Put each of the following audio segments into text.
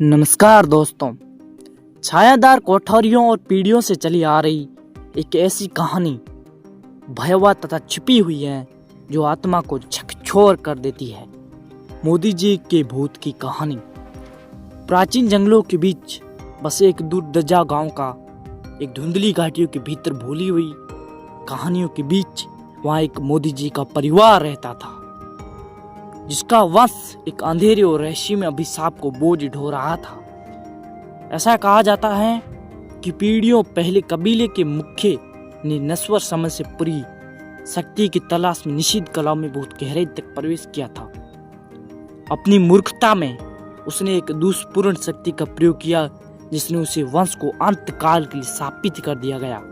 नमस्कार दोस्तों। छायादार कोठरियों और पीढ़ियों से चली आ रही एक ऐसी कहानी भयावह तथा छिपी हुई है जो आत्मा को झकझोर कर देती है। मोदी जी के भूत की कहानी। प्राचीन जंगलों के बीच बसे एक दूरदर्जा गांव का एक धुंधली घाटियों के भीतर भूली हुई कहानियों के बीच वहां एक मोदी जी का परिवार रहता था, जिसका वंश एक अंधेरे और रहस्यमय अभिशाप को बोझ ढो रहा था। ऐसा कहा जाता है कि पीढ़ियों पहले कबीले के मुख्य ने नश्वर समझ से पूरी शक्ति की तलाश में निषिद्ध कला में बहुत गहराई तक प्रवेश किया था। अपनी मूर्खता में उसने एक दुष्पूर्ण शक्ति का प्रयोग किया जिसने उसे वंश को अंतकाल के लिए शापित कर दिया गया।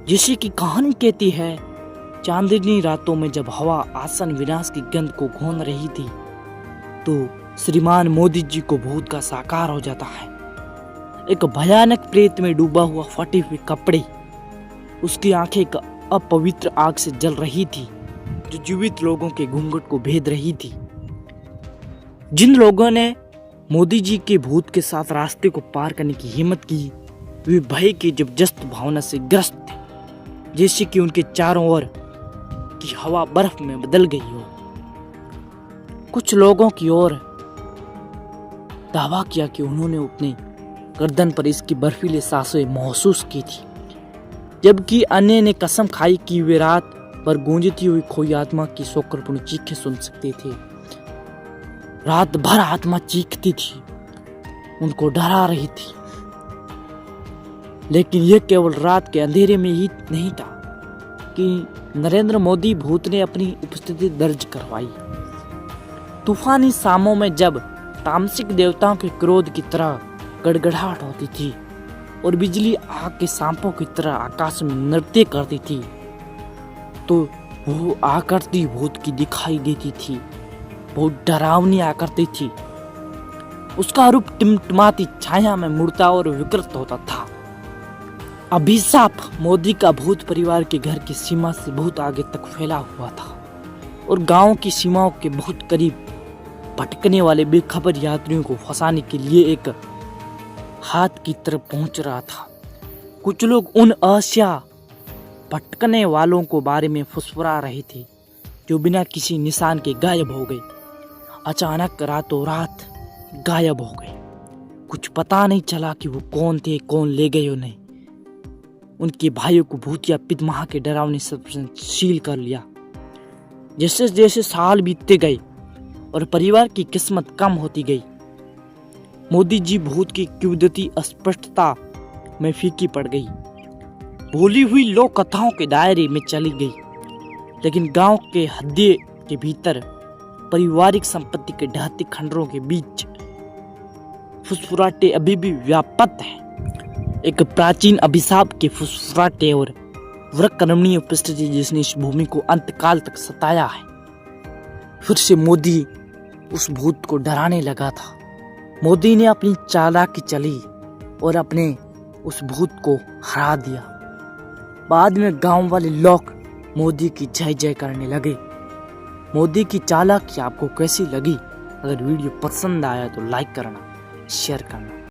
जैसे कि कहानी कहती है, चांदनी रातों में जब हवा आसन विनाश की गंध को घोन रही थी तो श्रीमान मोदी जी को भूत का साकार हो जाता है। एक भयानक प्रेत में डूबा हुआ फटे हुए कपड़े, उसकी आंखें एक अपवित्र आग से जल रही थी जो जीवित लोगों के घूंघट को भेद रही थी। जिन लोगों ने मोदी जी के भूत के साथ रास्ते को पार करने की हिम्मत की, वे भय की जबरदस्त भावना से ग्रस्त थे, जैसे कि उनके चारों ओर की हवा बर्फ में बदल गई हो। कुछ लोगों की ओर दावा किया कि उन्होंने अपने गर्दन पर इसकी बर्फीली सांसें महसूस की थी, जबकि अन्य ने कसम खाई कि वे रात भर गूंजती हुई खोई आत्मा की शोकपूर्ण चीखें सुन सकते थे। रात भर आत्मा चीखती थी, उनको डरा रही थी, लेकिन यह केवल रात के अंधेरे में ही नहीं था कि नरेंद्र मोदी भूत ने अपनी उपस्थिति दर्ज करवाई। तूफानी शामों में जब तामसिक देवताओं के क्रोध की तरह गड़गड़ाहट होती थी और बिजली आग के सांपों की तरह आकाश में नृत्य करती थी, तो वो आकृति भूत की दिखाई देती थी। बहुत डरावनी आकृति थी। उसका रूप टिमटिमाती छाया में मुड़ता और विकृत होता था। अभिशाप मोदी का भूत परिवार के घर की सीमा से बहुत आगे तक फैला हुआ था और गांव की सीमाओं के बहुत करीब भटकने वाले बेखबर यात्रियों को फंसाने के लिए एक हाथ की तरफ पहुंच रहा था। कुछ लोग उन अहस्या भटकने वालों को बारे में फुसफुरा रहे थे जो बिना किसी निशान के गायब हो गए, अचानक रातों रात गायब हो गए। कुछ पता नहीं चला कि वो कौन थे, कौन ले गए उन्हें। उनके भाइयों को भूतिया पितामह के डरावने सबसे सील कर लिया। जैसे जैसे साल बीतते गए और परिवार की किस्मत कम होती गई, मोदी जी भूत की कुदरती अस्पष्टता में फीकी पड़ गई, भूली हुई लोक कथाओं के दायरे में चली गई। लेकिन गांव के हद्दे के भीतर पारिवारिक संपत्ति के ढहते खंडरों के बीच फुसफुराटे अभी भी व्याप्त है। एक प्राचीन अभिशाप के फुसफुराटे और वक्रमणीय उपस्थिति जिसने इस भूमि को अंतकाल तक सताया है। फिर से मोदी उस भूत को डराने लगा था। मोदी ने अपनी चालाकी चली और अपने उस भूत को हरा दिया। बाद में गांव वाले लोग मोदी की जय जय करने लगे। मोदी की चालाकी आपको कैसी लगी? अगर वीडियो पसंद आया तो लाइक करना, शेयर करना।